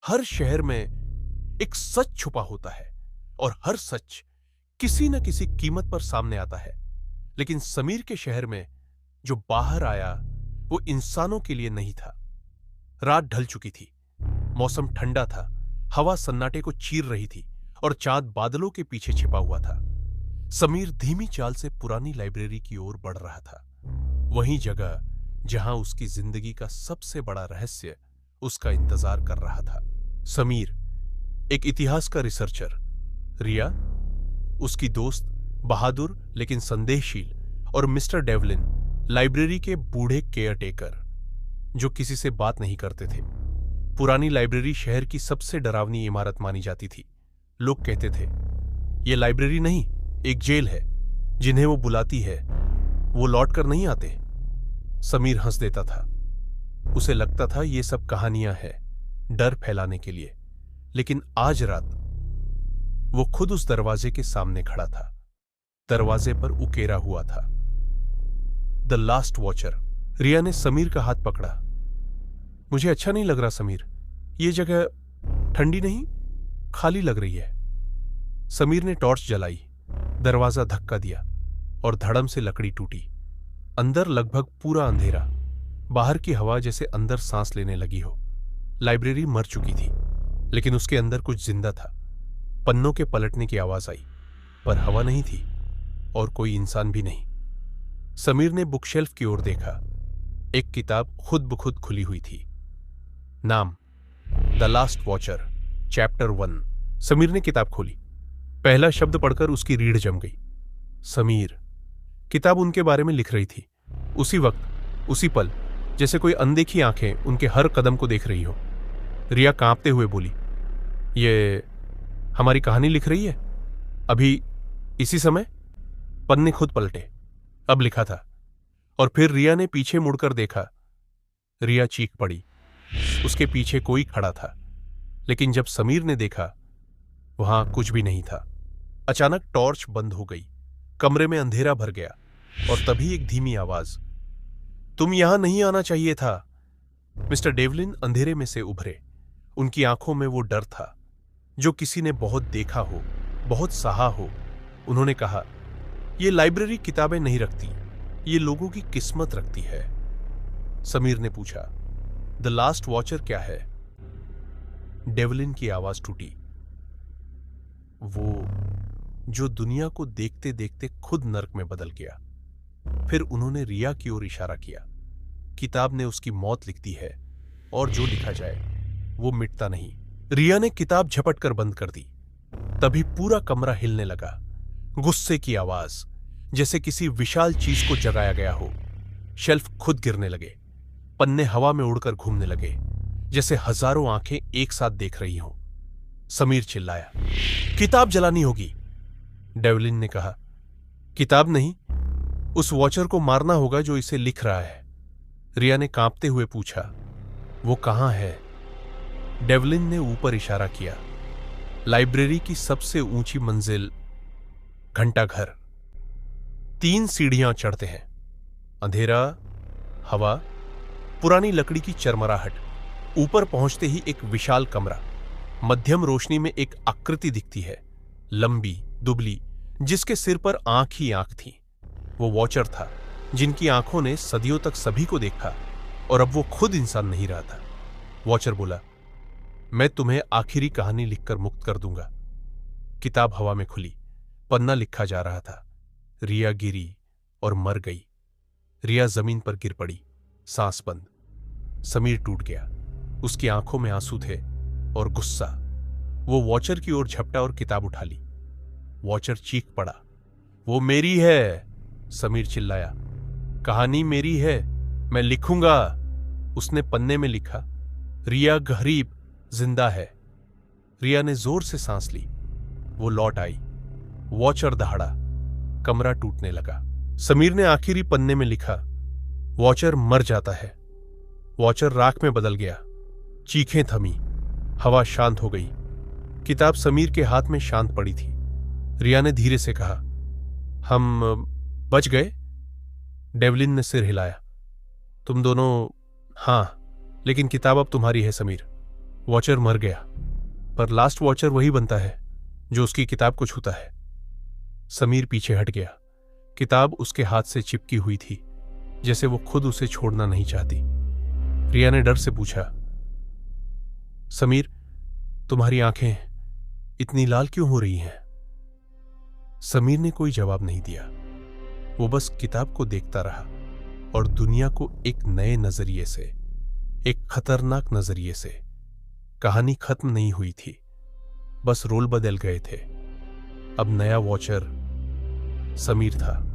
हर शहर में एक सच छुपा होता है और हर सच किसी न किसी कीमत पर सामने आता है। लेकिन समीर के शहर में जो बाहर आया वो इंसानों के लिए नहीं था। रात ढल चुकी थी, मौसम ठंडा था, हवा सन्नाटे को चीर रही थी और चांद बादलों के पीछे छिपा हुआ था। समीर धीमी चाल से पुरानी लाइब्रेरी की ओर बढ़ रहा था, वही जगह जहां उसकी जिंदगी का सबसे बड़ा रहस्य उसका इंतजार कर रहा था। समीर एक इतिहास का रिसर्चर, रिया उसकी दोस्त, बहादुर लेकिन संदेहशील, और मिस्टर डेवलिन लाइब्रेरी के बूढ़े केयरटेकर जो किसी से बात नहीं करते थे। पुरानी लाइब्रेरी शहर की सबसे डरावनी इमारत मानी जाती थी। लोग कहते थे यह लाइब्रेरी नहीं, एक जेल है। जिन्हें वो बुलाती है वो लौट कर नहीं आते। समीर हंस देता था। उसे लगता था ये सब कहानियां हैं डर फैलाने के लिए। लेकिन आज रात वो खुद उस दरवाजे के सामने खड़ा था। दरवाजे पर उकेरा हुआ था द लास्ट वॉचर। रिया ने समीर का हाथ पकड़ा। मुझे अच्छा नहीं लग रहा समीर, ये जगह ठंडी नहीं, खाली लग रही है। समीर ने टॉर्च जलाई, दरवाजा धक्का दिया और धड़म से लकड़ी टूटी। अंदर लगभग पूरा अंधेरा, बाहर की हवा जैसे अंदर सांस लेने लगी हो। लाइब्रेरी मर चुकी थी, लेकिन उसके अंदर कुछ जिंदा था। पन्नों के पलटने की आवाज आई, पर हवा नहीं थी और कोई इंसान भी नहीं। समीर ने बुकशेल्फ की ओर देखा। एक किताब खुद ब खुद खुली हुई थी। नाम the last watcher, chapter 1। Sameer ने किताब खोली। पहला शब्द पढ़कर उसकी रीढ़ जम गई। समीर। किताब उनके बारे में लिख रही थी। उसी वक्त, उसी पल, जैसे कोई अनदेखी आंखें उनके हर कदम को देख रही हो। रिया कांपते हुए बोली, ये हमारी कहानी लिख रही है? अभी इसी समय? पन्ने खुद पलटे। अब लिखा था। और फिर रिया ने पीछे मुड़कर देखा। रिया चीख पड़ी। उसके पीछे कोई खड़ा था, लेकिन जब समीर ने देखा वहां कुछ भी नहीं था। अचानक टॉर्च बंद हो गई, कमरे में अंधेरा भर गया और तभी एक धीमी आवाज, तुम यहां नहीं आना चाहिए था। मिस्टर डेवलिन अंधेरे में से उभरे। उनकी आंखों में वो डर था जो किसी ने बहुत देखा हो, बहुत सहा हो। उन्होंने कहा, ये लाइब्रेरी किताबें नहीं रखती, ये लोगों की किस्मत रखती है। समीर ने पूछा, द लास्ट वॉचर क्या है? डेवलिन की आवाज टूटी, वो जो दुनिया को देखते देखते खुद नर्क में बदल गया। फिर उन्होंने रिया की ओर इशारा किया। किताब ने उसकी मौत लिख दी है और जो लिखा जाए वो मिटता नहीं। रिया ने किताब झपट कर बंद कर दी। तभी पूरा कमरा हिलने लगा। गुस्से की आवाज, जैसे किसी विशाल चीज को जगाया गया हो। शेल्फ खुद गिरने लगे, पन्ने हवा में उड़कर घूमने लगे, जैसे हजारों आंखें एक साथ देख रही हों। समीर चिल्लाया, किताब जलानी होगी। डेवलिन ने कहा, किताब नहीं, उस वॉचर को मारना होगा जो इसे लिख रहा है। रिया ने कांपते हुए पूछा, वो कहां है? डेवलिन ने ऊपर इशारा किया। लाइब्रेरी की सबसे ऊंची मंजिल, घंटाघर। 3 सीढ़ियां चढ़ते हैं। अंधेरा, हवा, पुरानी लकड़ी की चरमराहट। ऊपर पहुंचते ही एक विशाल कमरा। मध्यम रोशनी में एक आकृति दिखती है, लंबी, दुबली, जिसके सिर पर आंख ही आंख थी। वो वॉचर था जिनकी आंखों ने सदियों तक सभी को देखा, और अब वो खुद इंसान नहीं रहा था। वॉचर बोला, मैं तुम्हें आखिरी कहानी लिखकर मुक्त कर दूंगा। किताब हवा में खुली, पन्ना लिखा जा रहा था। रिया गिरी और मर गई। रिया जमीन पर गिर पड़ी, सांस बंद। समीर टूट गया। उसकी आंखों में आंसू थे और गुस्सा। वो वॉचर की ओर झपटा और किताब उठा ली। वॉचर चीख पड़ा, वो मेरी है। समीर चिल्लाया, कहानी मेरी है, मैं लिखूंगा। उसने पन्ने में लिखा, रिया गरीब जिंदा है। रिया ने जोर से सांस ली। वो लौट आई। वॉचर दहाड़ा। कमरा टूटने लगा। समीर ने आखिरी पन्ने में लिखा, वॉचर मर जाता है। वॉचर राख में बदल गया। चीखें थमी। हवा शांत हो गई। किताब समीर के हाथ में शांत पड़ी थी। रिया ने धीरे से कहा, हम बच गए? डेवलिन ने सिर हिलाया। तुम दोनों, हां, लेकिन किताब अब तुम्हारी है समीर। वॉचर मर गया, पर लास्ट वॉचर वही बनता है जो उसकी किताब को छूता है। समीर पीछे हट गया। किताब उसके हाथ से चिपकी हुई थी, जैसे वो खुद उसे छोड़ना नहीं चाहती। रिया ने डर से पूछा, समीर, तुम्हारी आंखें इतनी लाल क्यों हो रही हैं? समीर ने कोई जवाब नहीं दिया। वो बस किताब को देखता रहा और दुनिया को एक नए नजरिए से, एक खतरनाक नजरिए से। कहानी खत्म नहीं हुई थी, बस रोल बदल गए थे। अब नया वॉचर समीर था।